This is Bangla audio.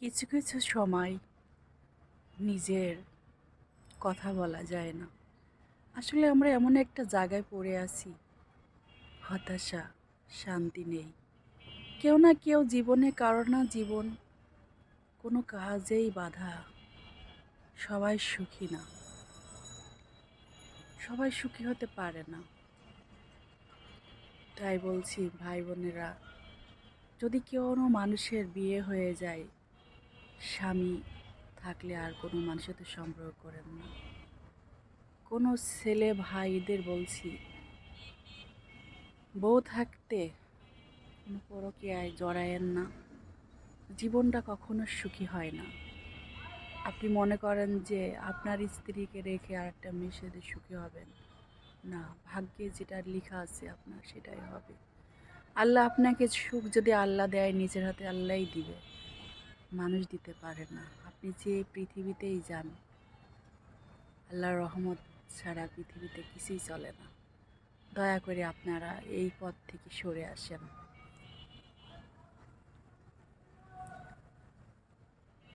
কিছু কিছু সময় নিজের কথা বলা যায় না। আসলে আমরা এমন একটা জায়গায় পড়ে আছি, হতাশা, শান্তি নেই। কেউ না কেউ জীবনে, কারো না জীবন কোনো কাজেই বাধা। সবাই সুখী না, সবাই সুখী হতে পারে না। তাই বলছি ভাই বোনেরা, যদি কোনো মানুষের বিয়ে হয়ে যায়, স্বামী থাকলে আর কোনো মানুষের সাথে সম্পর্ক করেন না। কোনো ছেলে ভাইদের বলছি, বউ থাকতে কোনো পরকীয়ায় জড়ায়েন না। জীবনটা কখনো সুখী হয় না। আপনি মনে করেন যে আপনার স্ত্রীকে রেখে আর একটা মেয়ের সাথে সুখী হবেন, না, ভাগ্যে যেটা লেখা আছে আপনার সেটাই হবে। আল্লাহ আপনাকে সুখ যদি আল্লাহ দেয়, নিজের হাতে আল্লাহই দিবে, মানুষ দিতে পারে না। আপনি যে পৃথিবীতেই যান, আল্লাহর রহমত ছাড়া পৃথিবীতে কিছুই চলে না। দয়া করে আপনারা এই পথ থেকে সরে আসেন।